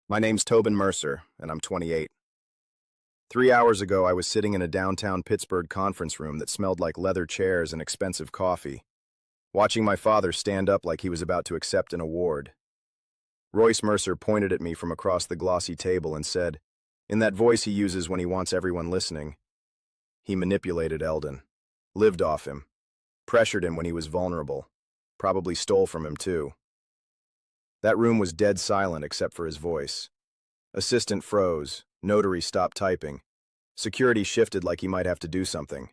My name's Tobin Mercer, and I'm 28. 3 hours ago, I was sitting in a downtown Pittsburgh conference room that smelled like leather chairs and expensive coffee, watching my father stand up like he was about to accept an award. Royce Mercer pointed at me from across the glossy table and said, in that voice he uses when he wants everyone listening, he manipulated Eldon, lived off him, pressured him when he was vulnerable, probably stole from him too. That room was dead silent except for his voice. Assistant froze, notary stopped typing. Security shifted like he might have to do something.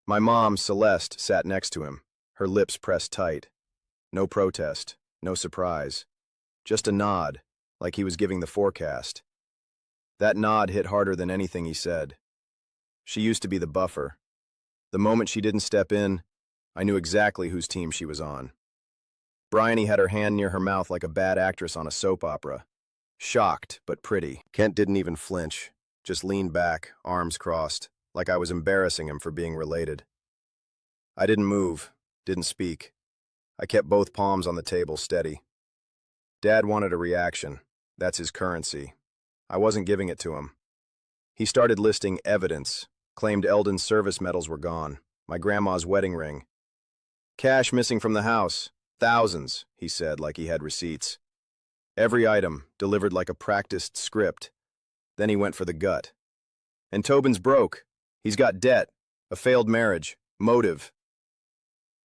My mom, Celeste, sat next to him, her lips pressed tight. No protest, no surprise. Just a nod, like he was giving the forecast. That nod hit harder than anything he said. She used to be the buffer. The moment she didn't step in, I knew exactly whose team she was on. Bryony had her hand near her mouth like a bad actress on a soap opera. Shocked, but pretty. Kent didn't even flinch, just leaned back, arms crossed, like I was embarrassing him for being related. I didn't move, didn't speak. I kept both palms on the table steady. Dad wanted a reaction. That's his currency. I wasn't giving it to him. He started listing evidence, claimed Eldon's service medals were gone, my grandma's wedding ring. Cash missing from the house. Thousands, he said like he had receipts. Every item, delivered like a practiced script. Then he went for the gut. And Tobin's broke. He's got debt, a failed marriage, motive.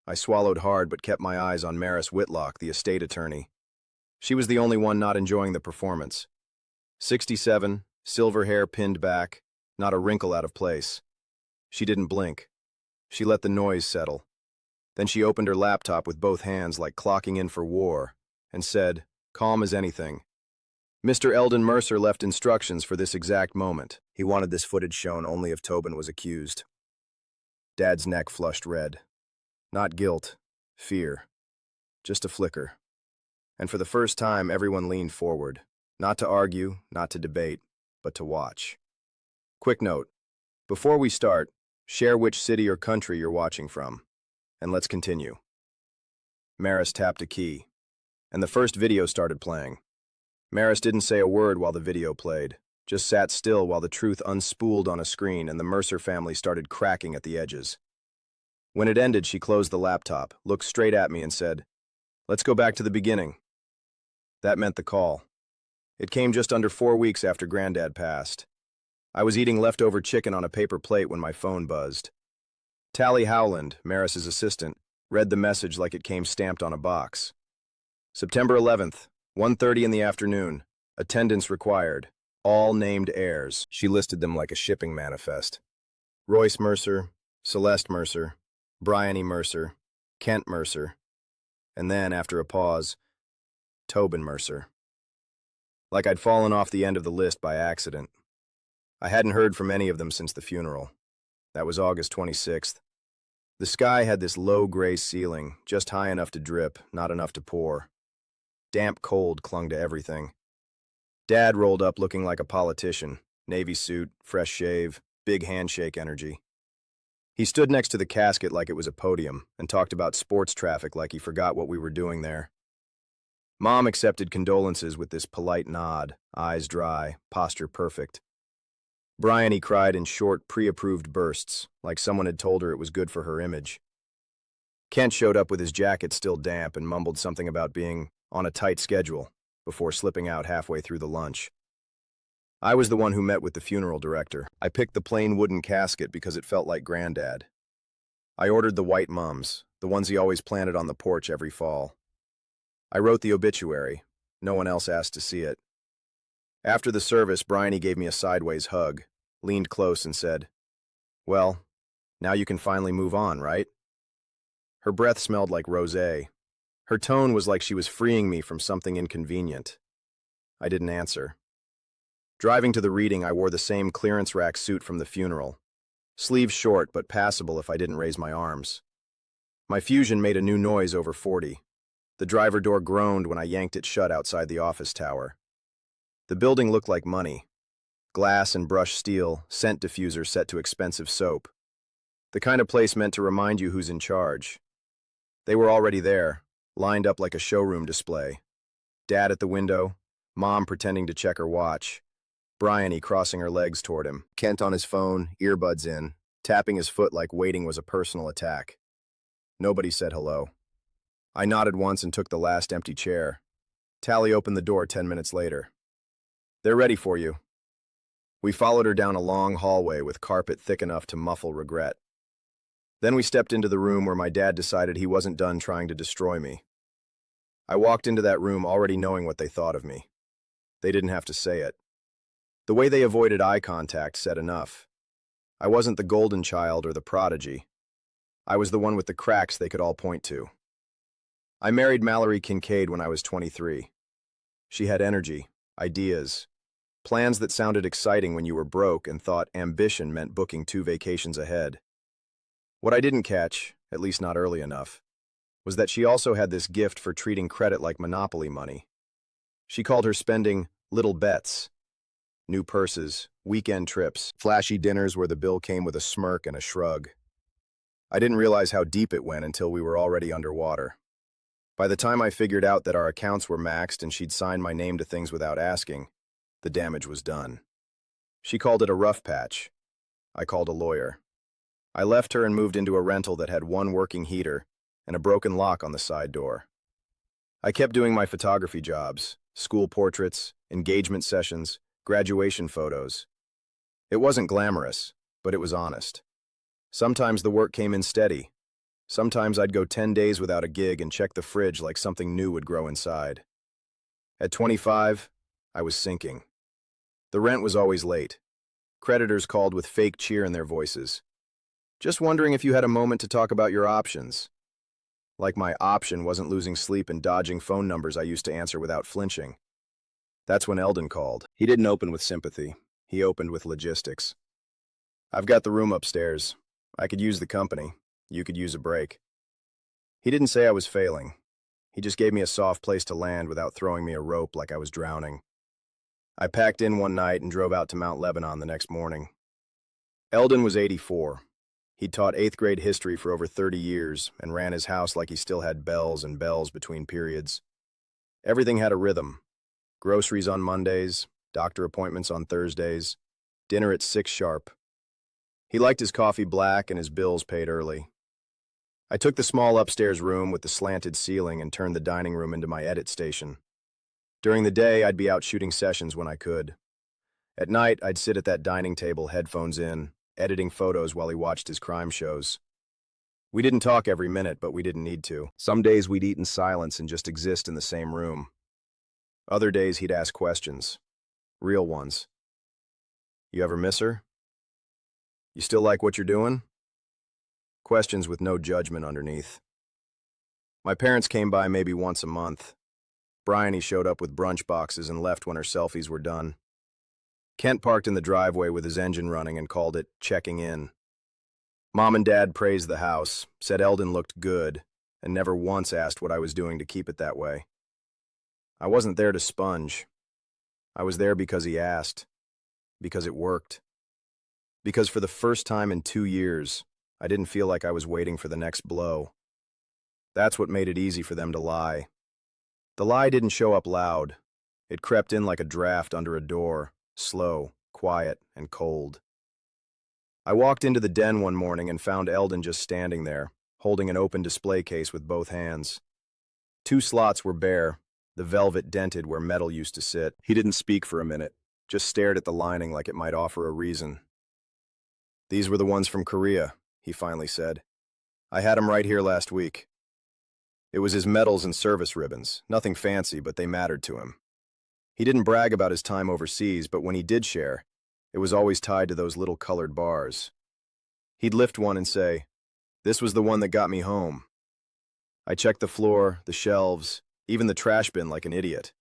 I swallowed hard but kept my eyes on Maris Whitlock, the estate attorney. She was the only one not enjoying the performance. 67, silver hair pinned back, not a wrinkle out of place. She didn't blink. She let the noise settle. Then she opened her laptop with both hands like clocking in for war, and said, calm as anything, Mr. Eldon Mercer left instructions for this exact moment. He wanted this footage shown only if Tobin was accused. Dad's neck flushed red. Not guilt, fear. Just a flicker. And for the first time, everyone leaned forward. Not to argue, not to debate, but to watch. Quick note. Before we start, share which city or country you're watching from. And let's continue. Maris tapped a key, and the first video started playing. Maris didn't say a word while the video played, just sat still while the truth unspooled on a screen and the Mercer family started cracking at the edges. When it ended, she closed the laptop, looked straight at me and said, let's go back to the beginning. That meant the call. It came just under 4 weeks after Granddad passed. I was eating leftover chicken on a paper plate when my phone buzzed. Tally Howland, Maris's assistant, read the message like it came stamped on a box. September 11th, 1:30 in the afternoon. Attendance required. All named heirs. She listed them like a shipping manifest. Royce Mercer, Celeste Mercer, Bryony Mercer, Kent Mercer, and then, after a pause, Tobin Mercer. Like I'd fallen off the end of the list by accident. I hadn't heard from any of them since the funeral. That was August 26th. The sky had this low gray ceiling, just high enough to drip, not enough to pour. Damp cold clung to everything. Dad rolled up looking like a politician, navy suit, fresh shave, big handshake energy. He stood next to the casket like it was a podium and talked about sports traffic like he forgot what we were doing there. Mom accepted condolences with this polite nod, eyes dry, posture perfect. Bryony cried in short, pre-approved bursts, like someone had told her it was good for her image. Kent showed up with his jacket still damp and mumbled something about being on a tight schedule before slipping out halfway through the lunch. I was the one who met with the funeral director. I picked the plain wooden casket because it felt like Granddad. I ordered the white mums, the ones he always planted on the porch every fall. I wrote the obituary. No one else asked to see it. After the service, Bryony gave me a sideways hug, leaned close and said, well, now you can finally move on, right? Her breath smelled like rosé. Her tone was like she was freeing me from something inconvenient. I didn't answer. Driving to the reading, I wore the same clearance rack suit from the funeral. Sleeves short, but passable if I didn't raise my arms. My Fusion made a new noise over 40. The driver door groaned when I yanked it shut outside the office tower. The building looked like money. Glass and brushed steel, scent diffuser set to expensive soap. The kind of place meant to remind you who's in charge. They were already there, lined up like a showroom display. Dad at the window, Mom pretending to check her watch, Bryony crossing her legs toward him, Kent on his phone, earbuds in, tapping his foot like waiting was a personal attack. Nobody said hello. I nodded once and took the last empty chair. Tally opened the door 10 minutes later. "They're ready for you." We followed her down a long hallway with carpet thick enough to muffle regret. Then we stepped into the room where my dad decided he wasn't done trying to destroy me. I walked into that room already knowing what they thought of me. They didn't have to say it. The way they avoided eye contact said enough. I wasn't the golden child or the prodigy. I was the one with the cracks they could all point to. I married Mallory Kincaid when I was 23. She had energy, ideas, plans that sounded exciting when you were broke and thought ambition meant booking 2 vacations ahead. What I didn't catch, at least not early enough, was that she also had this gift for treating credit like monopoly money. She called her spending little bets. New purses, weekend trips, flashy dinners where the bill came with a smirk and a shrug. I didn't realize how deep it went until we were already underwater. By the time I figured out that our accounts were maxed and she'd signed my name to things without asking, the damage was done. She called it a rough patch. I called a lawyer. I left her and moved into a rental that had 1 working heater and a broken lock on the side door. I kept doing my photography jobs, school portraits, engagement sessions, graduation photos. It wasn't glamorous, but it was honest. Sometimes the work came in steady. Sometimes I'd go 10 days without a gig and check the fridge like something new would grow inside. At 25, I was sinking. The rent was always late. Creditors called with fake cheer in their voices. "Just wondering if you had a moment to talk about your options." Like my option wasn't losing sleep and dodging phone numbers I used to answer without flinching. That's when Eldon called. He didn't open with sympathy. He opened with logistics. "I've got the room upstairs. I could use the company. You could use a break." He didn't say I was failing. He just gave me a soft place to land without throwing me a rope like I was drowning. I packed in one night and drove out to Mount Lebanon the next morning. Eldon was 84. He'd taught 8th grade history for over 30 years and ran his house like he still had bells and bells between periods. Everything had a rhythm. Groceries on Mondays, doctor appointments on Thursdays, dinner at 6 sharp. He liked his coffee black and his bills paid early. I took the small upstairs room with the slanted ceiling and turned the dining room into my edit station. During the day, I'd be out shooting sessions when I could. At night, I'd sit at that dining table, headphones in, editing photos while he watched his crime shows. We didn't talk every minute, but we didn't need to. Some days we'd eat in silence and just exist in the same room. Other days he'd ask questions. Real ones. "You ever miss her? You still like what you're doing?" Questions with no judgment underneath. My parents came by maybe once a month. Bryony showed up with brunch boxes and left when her selfies were done. Kent parked in the driveway with his engine running and called it checking in. Mom and Dad praised the house, said Eldon looked good, and never once asked what I was doing to keep it that way. I wasn't there to sponge. I was there because he asked. Because it worked. Because for the first time in 2 years, I didn't feel like I was waiting for the next blow. That's what made it easy for them to lie. The lie didn't show up loud. It crept in like a draft under a door, slow, quiet, and cold. I walked into the den one morning and found Eldon just standing there, holding an open display case with both hands. 2 slots were bare, the velvet dented where metal used to sit. He didn't speak for a minute, just stared at the lining like it might offer a reason. "These were the ones from Korea," he finally said. "I had them right here last week." It was his medals and service ribbons, nothing fancy, but they mattered to him. He didn't brag about his time overseas, but when he did share, it was always tied to those little colored bars. He'd lift one and say, "This was the one that got me home." I checked the floor, the shelves, even the trash bin like an idiot.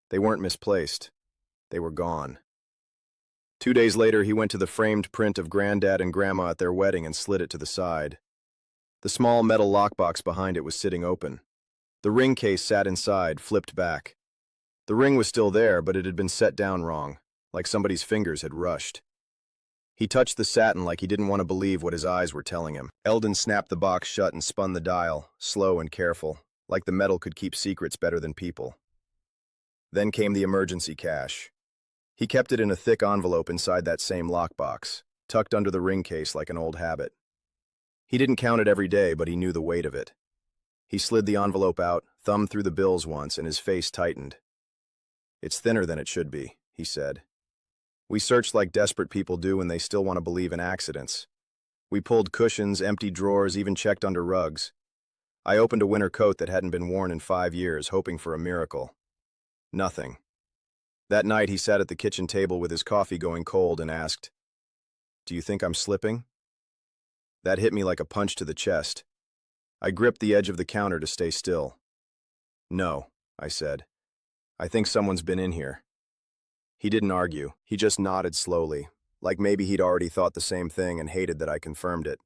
They weren't misplaced. They were gone. 2 days later, he went to the framed print of Granddad and Grandma at their wedding and slid it to the side. The small metal lockbox behind it was sitting open. The ring case sat inside, flipped back. The ring was still there, but it had been set down wrong, like somebody's fingers had rushed. He touched the satin like he didn't want to believe what his eyes were telling him. Eldon snapped the box shut and spun the dial, slow and careful, like the metal could keep secrets better than people. Then came the emergency cash. He kept it in a thick envelope inside that same lockbox, tucked under the ring case like an old habit. He didn't count it every day, but he knew the weight of it. He slid the envelope out, thumbed through the bills once, and his face tightened. "It's thinner than it should be," he said. We searched like desperate people do when they still want to believe in accidents. We pulled cushions, emptied drawers, even checked under rugs. I opened a winter coat that hadn't been worn in 5 years, hoping for a miracle. Nothing. That night he sat at the kitchen table with his coffee going cold and asked, "Do you think I'm slipping?" That hit me like a punch to the chest. I gripped the edge of the counter to stay still. "No," I said. "I think someone's been in here." He didn't argue. He just nodded slowly, like maybe he'd already thought the same thing and hated that I confirmed it.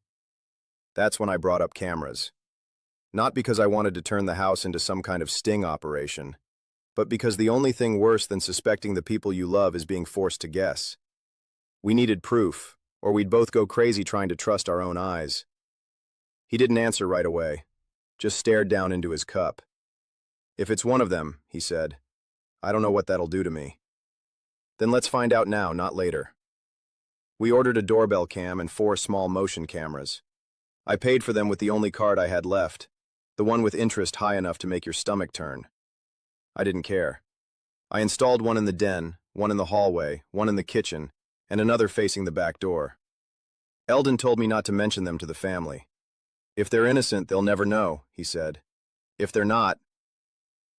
That's when I brought up cameras. Not because I wanted to turn the house into some kind of sting operation, but because the only thing worse than suspecting the people you love is being forced to guess. We needed proof, or we'd both go crazy trying to trust our own eyes. He didn't answer right away, just stared down into his cup. "If it's one of them," he said, "I don't know what that'll do to me." "Then let's find out now, not later." We ordered a doorbell cam and 4 small motion cameras. I paid for them with the only card I had left, the one with interest high enough to make your stomach turn. I didn't care. I installed one in the den, one in the hallway, one in the kitchen, and another facing the back door. Eldon told me not to mention them to the family. "If they're innocent, they'll never know," he said. "If they're not—"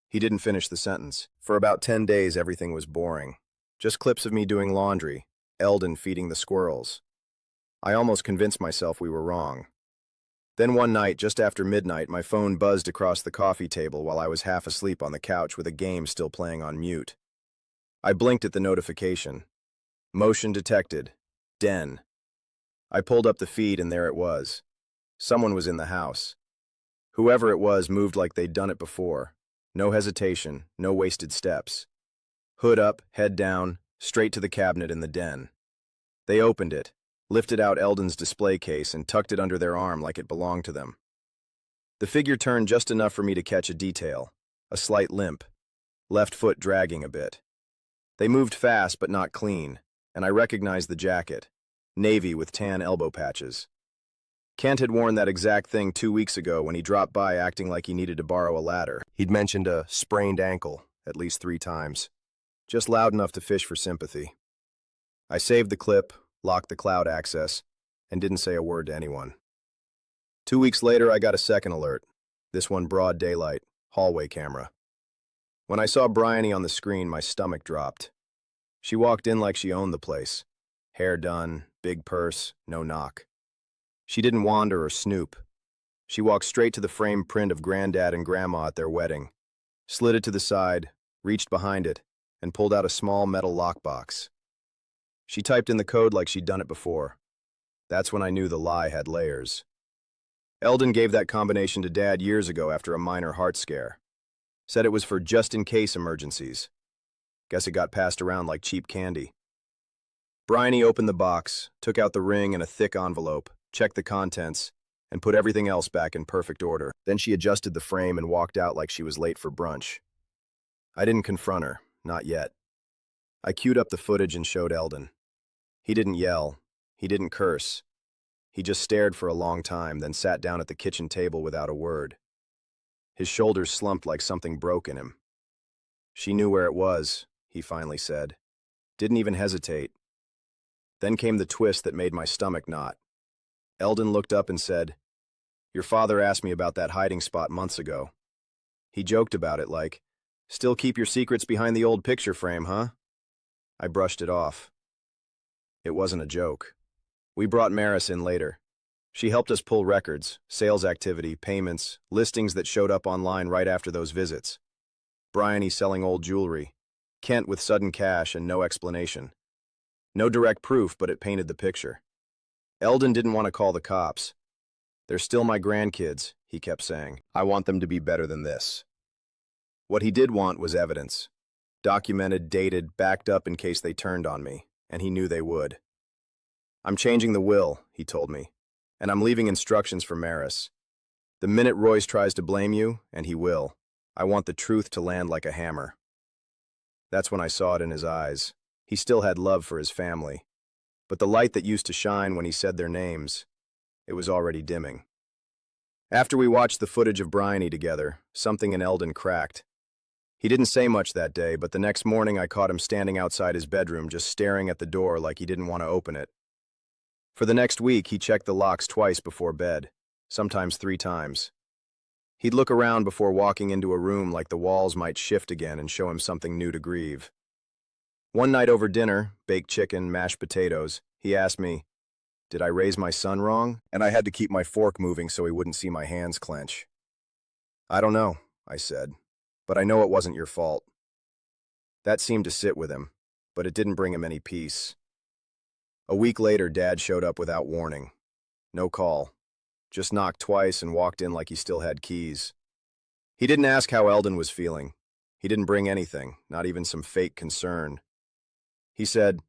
He didn't finish the sentence. For about 10 days, everything was boring. Just clips of me doing laundry, Eldon feeding the squirrels. I almost convinced myself we were wrong. Then one night, just after midnight, my phone buzzed across the coffee table while I was half asleep on the couch with a game still playing on mute. I blinked at the notification. Motion detected. Den. I pulled up the feed and there it was. Someone was in the house. Whoever it was moved like they'd done it before. No hesitation, no wasted steps. Hood up, head down, straight to the cabinet in the den. They opened it, lifted out Eldon's display case and tucked it under their arm like it belonged to them. The figure turned just enough for me to catch a detail, a slight limp, left foot dragging a bit. They moved fast but not clean, and I recognized the jacket, navy with tan elbow patches. Kent had worn that exact thing 2 weeks ago when he dropped by acting like he needed to borrow a ladder. He'd mentioned a sprained ankle at least 3 times, just loud enough to fish for sympathy. I saved the clip, locked the cloud access, and didn't say a word to anyone. 2 weeks later, I got a second alert, this one broad daylight, hallway camera. When I saw Bryony on the screen, my stomach dropped. She walked in like she owned the place. Hair done, big purse, no knock. She didn't wander or snoop. She walked straight to the framed print of Granddad and Grandma at their wedding, slid it to the side, reached behind it, and pulled out a small metal lockbox. She typed in the code like she'd done it before. That's when I knew the lie had layers. Eldon gave that combination to Dad years ago after a minor heart scare. Said it was for just-in-case emergencies. Guess it got passed around like cheap candy. Bryony opened the box, took out the ring and a thick envelope, checked the contents, and put everything else back in perfect order. Then she adjusted the frame and walked out like she was late for brunch. I didn't confront her, not yet. I queued up the footage and showed Eldon. He didn't yell. He didn't curse. He just stared for a long time, then sat down at the kitchen table without a word. His shoulders slumped like something broke in him. "She knew where it was," he finally said. Didn't even hesitate. Then came the twist that made my stomach knot. Eldon looked up and said, "Your father asked me about that hiding spot months ago. He joked about it like, 'Still keep your secrets behind the old picture frame, huh?' I brushed it off. It wasn't a joke. We brought Maris in later. She helped us pull records, sales activity, payments, listings that showed up online right after those visits. Bryony selling old jewelry, Kent with sudden cash and no explanation. No direct proof, but it painted the picture. Eldon didn't want to call the cops. "They're still my grandkids," he kept saying. "I want them to be better than this." What he did want was evidence. Documented, dated, backed up in case they turned on me, and he knew they would. "I'm changing the will," he told me, "and I'm leaving instructions for Maris. The minute Royce tries to blame you, and he will, I want the truth to land like a hammer." That's when I saw it in his eyes. He still had love for his family. But the light that used to shine when he said their names, it was already dimming. After we watched the footage of Bryony together, something in Eldon cracked. He didn't say much that day, but the next morning I caught him standing outside his bedroom just staring at the door like he didn't want to open it. For the next week, he checked the locks twice before bed, sometimes 3 times. He'd look around before walking into a room like the walls might shift again and show him something new to grieve. One night over dinner, baked chicken, mashed potatoes, he asked me, "Did I raise my son wrong?" And I had to keep my fork moving so he wouldn't see my hands clench. "I don't know," I said, "but I know it wasn't your fault." That seemed to sit with him, but it didn't bring him any peace. A week later, Dad showed up without warning. No call. Just knocked twice and walked in like he still had keys. He didn't ask how Eldon was feeling. He didn't bring anything, not even some fake concern. He said,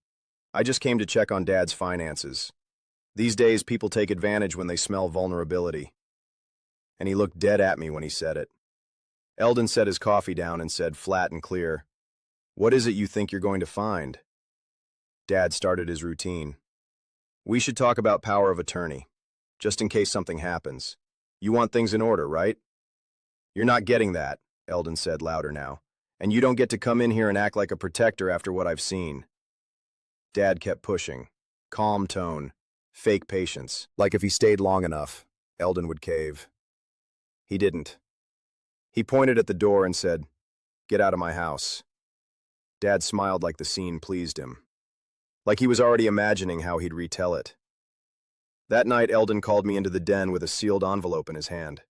"I just came to check on Dad's finances. These days, people take advantage when they smell vulnerability." And he looked dead at me when he said it. Eldon set his coffee down and said, flat and clear, "What is it you think you're going to find?" Dad started his routine. "We should talk about power of attorney, just in case something happens. You want things in order, right?" "You're not getting that," Eldon said louder now. "And you don't get to come in here and act like a protector after what I've seen." Dad kept pushing. Calm tone. Fake patience. Like if he stayed long enough, Eldon would cave. He didn't. He pointed at the door and said, "Get out of my house." Dad smiled like the scene pleased him. Like he was already imagining how he'd retell it. That night, Eldon called me into the den with a sealed envelope in his hand.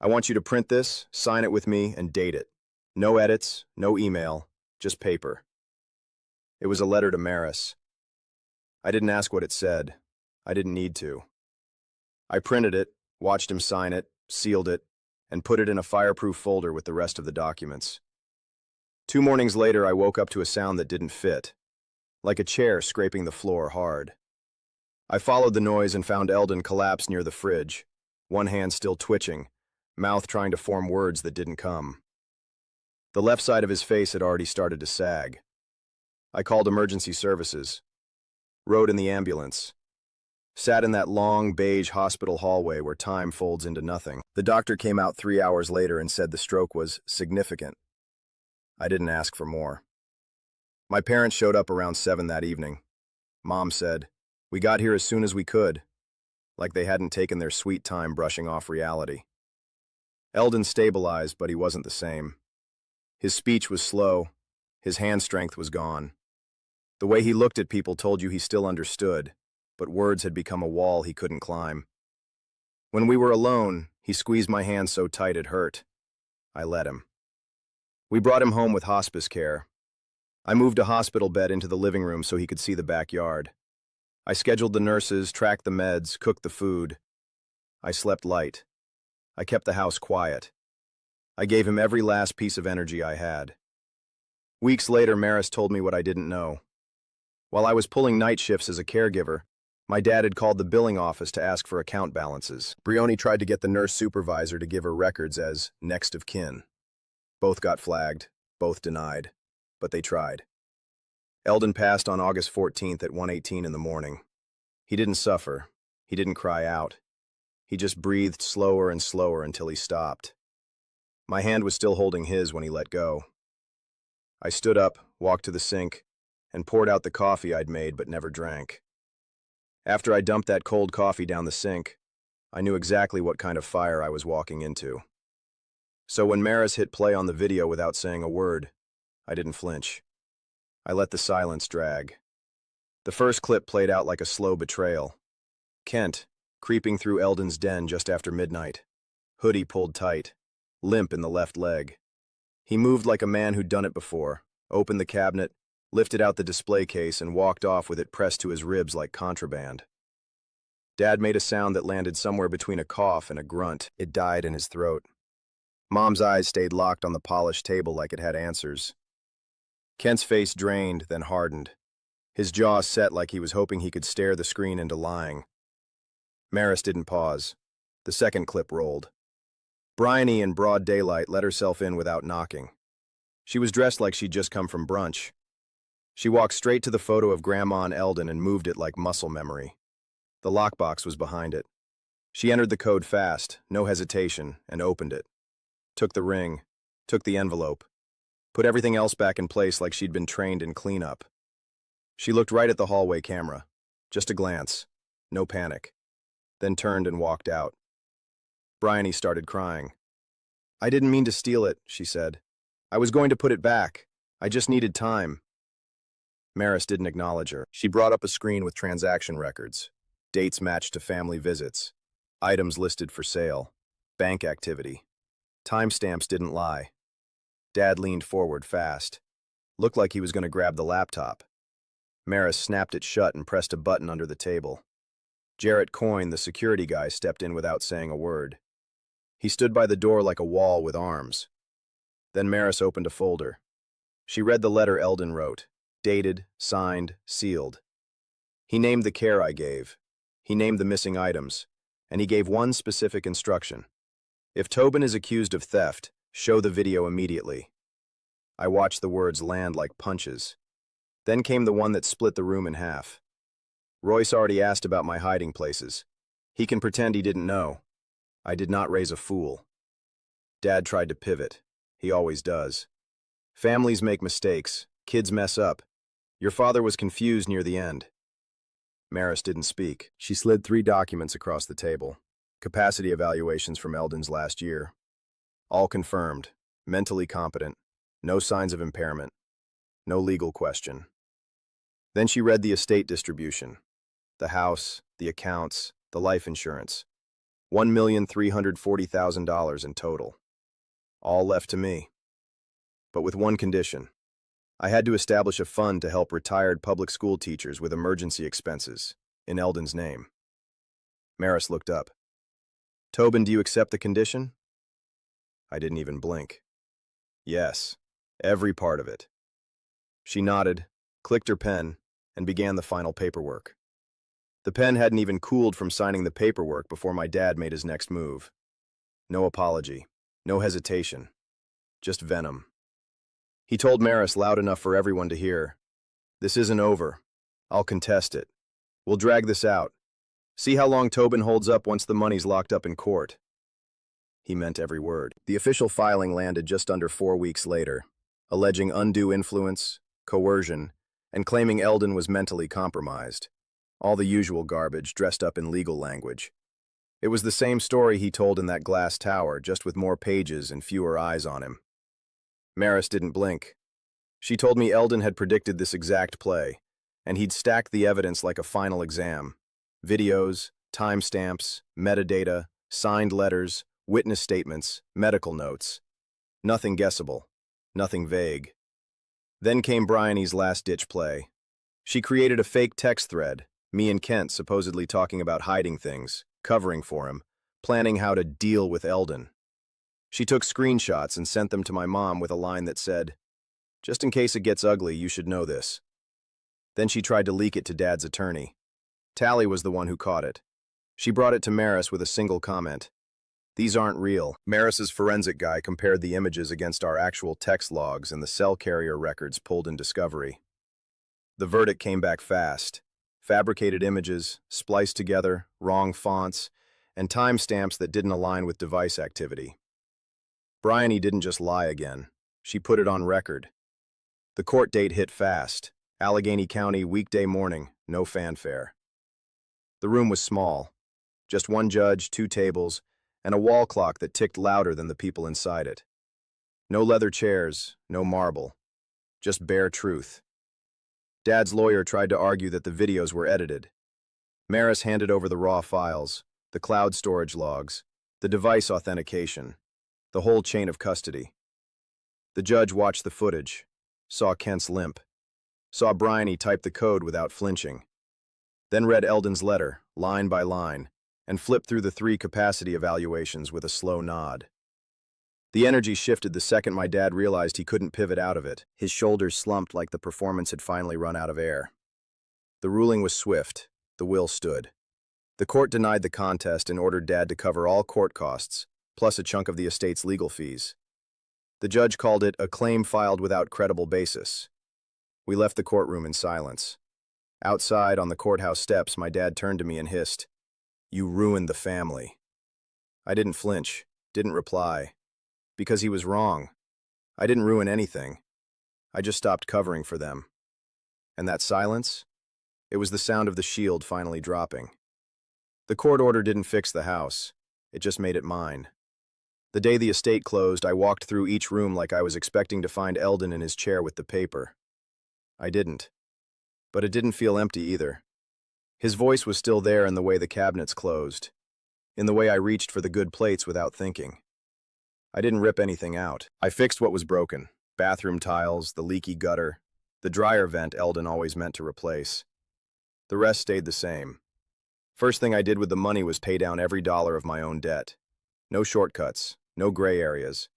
"I want you to print this, sign it with me, and date it. No edits, no email, just paper." It was a letter to Maris. I didn't ask what it said. I didn't need to. I printed it, watched him sign it, sealed it, and put it in a fireproof folder with the rest of the documents. 2 mornings later, I woke up to a sound that didn't fit, like a chair scraping the floor hard. I followed the noise and found Eldon collapsed near the fridge, one hand still twitching, mouth trying to form words that didn't come. The left side of his face had already started to sag. I called emergency services, rode in the ambulance, sat in that long, beige hospital hallway where time folds into nothing. The doctor came out 3 hours later and said the stroke was significant. I didn't ask for more. My parents showed up around 7 that evening. Mom said, "We got here as soon as we could," like they hadn't taken their sweet time brushing off reality. Eldon stabilized, but he wasn't the same. His speech was slow. His hand strength was gone. The way he looked at people told you he still understood, but words had become a wall he couldn't climb. When we were alone, he squeezed my hand so tight it hurt. I let him. We brought him home with hospice care. I moved a hospital bed into the living room so he could see the backyard. I scheduled the nurses, tracked the meds, cooked the food. I slept light. I kept the house quiet. I gave him every last piece of energy I had. Weeks later, Maris told me what I didn't know. While I was pulling night shifts as a caregiver, my dad had called the billing office to ask for account balances. Bryony tried to get the nurse supervisor to give her records as next of kin. Both got flagged, both denied, but they tried. Eldon passed on August 14th at 1:18 in the morning. He didn't suffer. He didn't cry out. He just breathed slower and slower until he stopped. My hand was still holding his when he let go. I stood up, walked to the sink, and poured out the coffee I'd made but never drank. After I dumped that cold coffee down the sink, I knew exactly what kind of fire I was walking into. So when Maris hit play on the video without saying a word, I didn't flinch. I let the silence drag. The first clip played out like a slow betrayal. Kent, creeping through Eldon's den just after midnight. Hoodie pulled tight, limp in the left leg. He moved like a man who'd done it before, opened the cabinet, lifted out the display case, and walked off with it pressed to his ribs like contraband. Dad made a sound that landed somewhere between a cough and a grunt. It died in his throat. Mom's eyes stayed locked on the polished table like it had answers. Kent's face drained, then hardened. His jaw set like he was hoping he could stare the screen into lying. Maris didn't pause. The second clip rolled. Bryony, in broad daylight, let herself in without knocking. She was dressed like she'd just come from brunch. She walked straight to the photo of Grandma and Eldon and moved it like muscle memory. The lockbox was behind it. She entered the code fast, no hesitation, and opened it. Took the ring, took the envelope, put everything else back in place like she'd been trained in cleanup. She looked right at the hallway camera. Just a glance, no panic. Then turned and walked out. Bryony started crying. "I didn't mean to steal it," she said. "I was going to put it back. I just needed time." Maris didn't acknowledge her. She brought up a screen with transaction records, dates matched to family visits, items listed for sale, bank activity. Timestamps didn't lie. Dad leaned forward fast. Looked like he was going to grab the laptop. Maris snapped it shut and pressed a button under the table. Jarrett Coyne, the security guy, stepped in without saying a word. He stood by the door like a wall with arms. Then Maris opened a folder. She read the letter Eldon wrote, dated, signed, sealed. He named the care I gave. He named the missing items. And he gave one specific instruction. If Tobin is accused of theft, show the video immediately. I watched the words land like punches. Then came the one that split the room in half. Royce already asked about my hiding places. He can pretend he didn't know. I did not raise a fool. Dad tried to pivot. He always does. Families make mistakes. Kids mess up. Your father was confused near the end. Maris didn't speak. She slid 3 documents across the table. Capacity evaluations from Eldon's last year. All confirmed. Mentally competent. No signs of impairment. No legal question. Then she read the estate distribution. The house, the accounts, the life insurance. $1,340,000 in total. All left to me. But with one condition. I had to establish a fund to help retired public school teachers with emergency expenses, in Eldon's name. Maris looked up. "Tobin, do you accept the condition?" I didn't even blink. Yes, every part of it. She nodded, clicked her pen, and began the final paperwork. The pen hadn't even cooled from signing the paperwork before my dad made his next move. No apology, no hesitation, just venom. He told Maris loud enough for everyone to hear, "This isn't over. I'll contest it. We'll drag this out. See how long Tobin holds up once the money's locked up in court." He meant every word. The official filing landed just under 4 weeks later, alleging undue influence, coercion, and claiming Eldon was mentally compromised. All the usual garbage dressed up in legal language. It was the same story he told in that glass tower, just with more pages and fewer eyes on him. Maris didn't blink. She told me Eldon had predicted this exact play, and he'd stacked the evidence like a final exam. Videos, timestamps, metadata, signed letters, witness statements, medical notes. Nothing guessable, nothing vague. Then came Bryony's last-ditch play. She created a fake text thread, me and Kent supposedly talking about hiding things, covering for him, planning how to deal with Eldon. She took screenshots and sent them to my mom with a line that said, "Just in case it gets ugly, you should know this." Then she tried to leak it to Dad's attorney. Tally was the one who caught it. She brought it to Maris with a single comment. "These aren't real." Maris's forensic guy compared the images against our actual text logs and the cell carrier records pulled in discovery. The verdict came back fast. Fabricated images, spliced together, wrong fonts, and timestamps that didn't align with device activity. Bryony didn't just lie again. She put it on record. The court date hit fast. Allegheny County, weekday morning, no fanfare. The room was small. Just one judge, 2 tables, and a wall clock that ticked louder than the people inside it. No leather chairs, no marble. Just bare truth. Dad's lawyer tried to argue that the videos were edited. Maris handed over the raw files, the cloud storage logs, the device authentication, the whole chain of custody. The judge watched the footage, saw Kent's limp, saw Bryony type the code without flinching, then read Eldon's letter, line by line, and flipped through the 3 capacity evaluations with a slow nod. The energy shifted the second my dad realized he couldn't pivot out of it. His shoulders slumped like the performance had finally run out of air. The ruling was swift. The will stood. The court denied the contest and ordered Dad to cover all court costs, plus a chunk of the estate's legal fees. The judge called it a claim filed without credible basis. We left the courtroom in silence. Outside, on the courthouse steps, my dad turned to me and hissed, "You ruined the family." I didn't flinch, didn't reply. Because he was wrong. I didn't ruin anything. I just stopped covering for them. And that silence? It was the sound of the shield finally dropping. The court order didn't fix the house. It just made it mine. The day the estate closed, I walked through each room like I was expecting to find Eldon in his chair with the paper. I didn't. But it didn't feel empty either. His voice was still there in the way the cabinets closed, in the way I reached for the good plates without thinking. I didn't rip anything out. I fixed what was broken: bathroom tiles, the leaky gutter, the dryer vent Eldon always meant to replace. The rest stayed the same. First thing I did with the money was pay down every dollar of my own debt. No shortcuts, no gray areas.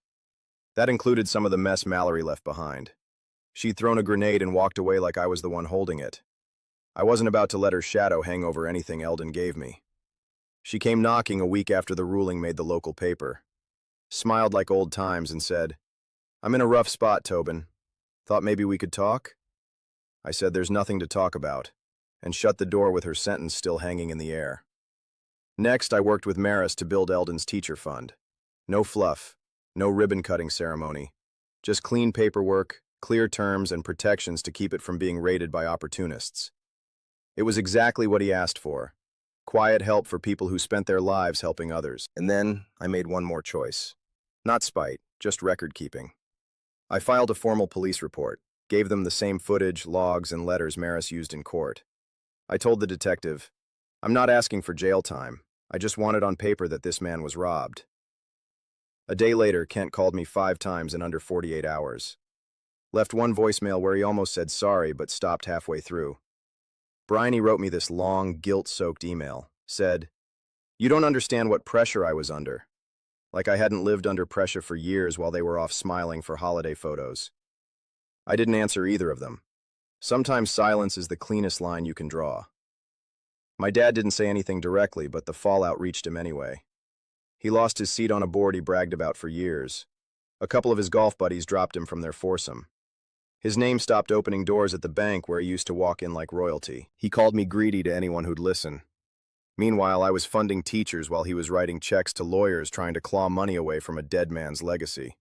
That included some of the mess Mallory left behind. She'd thrown a grenade and walked away like I was the one holding it. I wasn't about to let her shadow hang over anything Eldon gave me. She came knocking a week after the ruling made the local paper, smiled like old times and said, "I'm in a rough spot, Tobin. Thought maybe we could talk?" I said there's nothing to talk about, and shut the door with her sentence still hanging in the air. Next, I worked with Maris to build Eldon's teacher fund. No fluff, no ribbon-cutting ceremony, just clean paperwork, clear terms, and protections to keep it from being raided by opportunists. It was exactly what he asked for: quiet help for people who spent their lives helping others. And then I made one more choice. Not spite, just record-keeping. I filed a formal police report, gave them the same footage, logs, and letters Maris used in court. I told the detective, "I'm not asking for jail time. I just wanted on paper that this man was robbed." A day later, Kent called me 5 times in under 48 hours. Left one voicemail where he almost said sorry but stopped halfway through. Bryony wrote me this long, guilt-soaked email. Said, "You don't understand what pressure I was under." Like I hadn't lived under pressure for years while they were off smiling for holiday photos. I didn't answer either of them. Sometimes silence is the cleanest line you can draw. My dad didn't say anything directly, but the fallout reached him anyway. He lost his seat on a board he bragged about for years. A couple of his golf buddies dropped him from their foursome. His name stopped opening doors at the bank where he used to walk in like royalty. He called me greedy to anyone who'd listen. Meanwhile, I was funding teachers while he was writing checks to lawyers trying to claw money away from a dead man's legacy.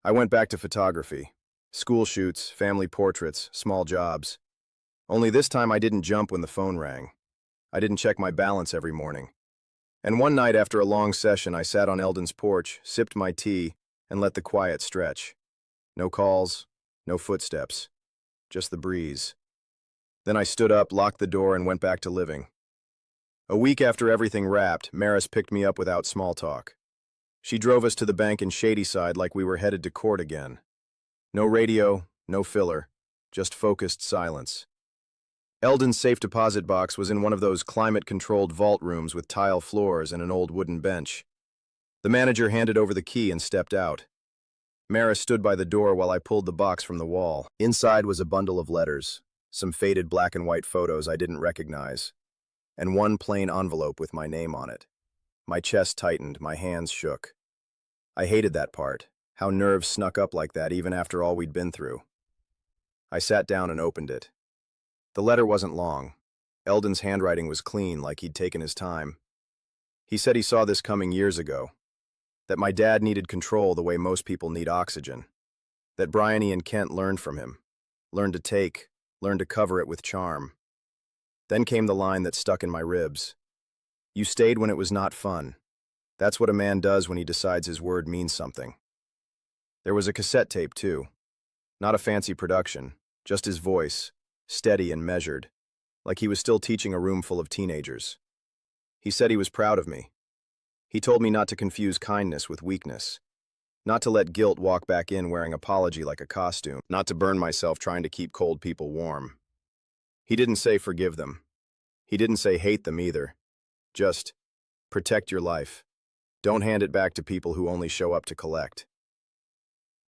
I went back to photography. School shoots, family portraits, small jobs. Only this time I didn't jump when the phone rang. I didn't check my balance every morning. And one night after a long session, I sat on Eldon's porch, sipped my tea, and let the quiet stretch. No calls, no footsteps, just the breeze. Then I stood up, locked the door, and went back to living. A week after everything wrapped, Maris picked me up without small talk. She drove us to the bank in Shadyside like we were headed to court again. No radio, no filler, just focused silence. Eldon's safe deposit box was in one of those climate-controlled vault rooms with tile floors and an old wooden bench. The manager handed over the key and stepped out. Maris stood by the door while I pulled the box from the wall. Inside was a bundle of letters, some faded black and white photos I didn't recognize, and one plain envelope with my name on it. My chest tightened, my hands shook. I hated that part, how nerves snuck up like that even after all we'd been through. I sat down and opened it. The letter wasn't long. Eldon's handwriting was clean, like he'd taken his time. He said he saw this coming years ago. That my dad needed control the way most people need oxygen. That Bryony and Kent learned from him. Learned to take, learned to cover it with charm. Then came the line that stuck in my ribs. "You stayed when it was not fun." That's what a man does when he decides his word means something. There was a cassette tape, too. Not a fancy production, just his voice, steady and measured, like he was still teaching a room full of teenagers. He said he was proud of me. He told me not to confuse kindness with weakness, not to let guilt walk back in wearing apology like a costume, not to burn myself trying to keep cold people warm. He didn't say forgive them. He didn't say hate them either. Just protect your life. Don't hand it back to people who only show up to collect.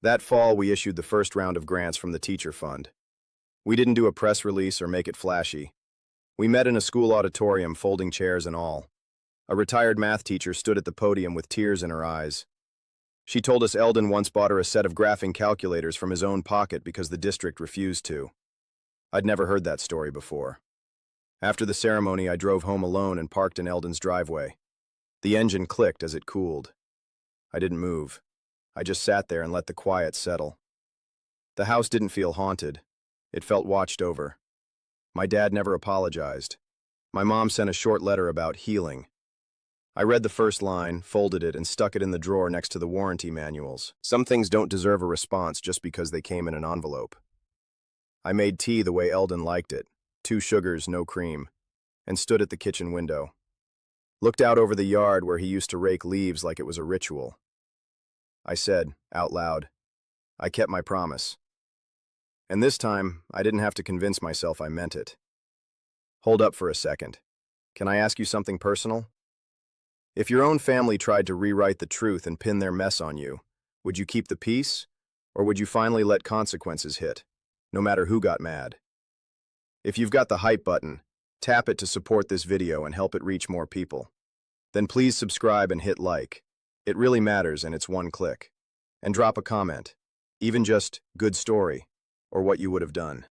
That fall, we issued the first round of grants from the teacher fund. We didn't do a press release or make it flashy. We met in a school auditorium, folding chairs and all. A retired math teacher stood at the podium with tears in her eyes. She told us Eldon once bought her a set of graphing calculators from his own pocket because the district refused to. I'd never heard that story before. After the ceremony, I drove home alone and parked in Eldon's driveway. The engine clicked as it cooled. I didn't move. I just sat there and let the quiet settle. The house didn't feel haunted. It felt watched over. My dad never apologized. My mom sent a short letter about healing. I read the first line, folded it, and stuck it in the drawer next to the warranty manuals. Some things don't deserve a response just because they came in an envelope. I made tea the way Eldon liked it, 2 sugars, no cream, and stood at the kitchen window. Looked out over the yard where he used to rake leaves like it was a ritual. I said, out loud, I kept my promise. And this time, I didn't have to convince myself I meant it. Hold up for a second. Can I ask you something personal? If your own family tried to rewrite the truth and pin their mess on you, would you keep the peace, or would you finally let consequences hit, no matter who got mad? If you've got the hype button, tap it to support this video and help it reach more people. Then please subscribe and hit like. It really matters and it's one click. And drop a comment, even just good story, or what you would have done.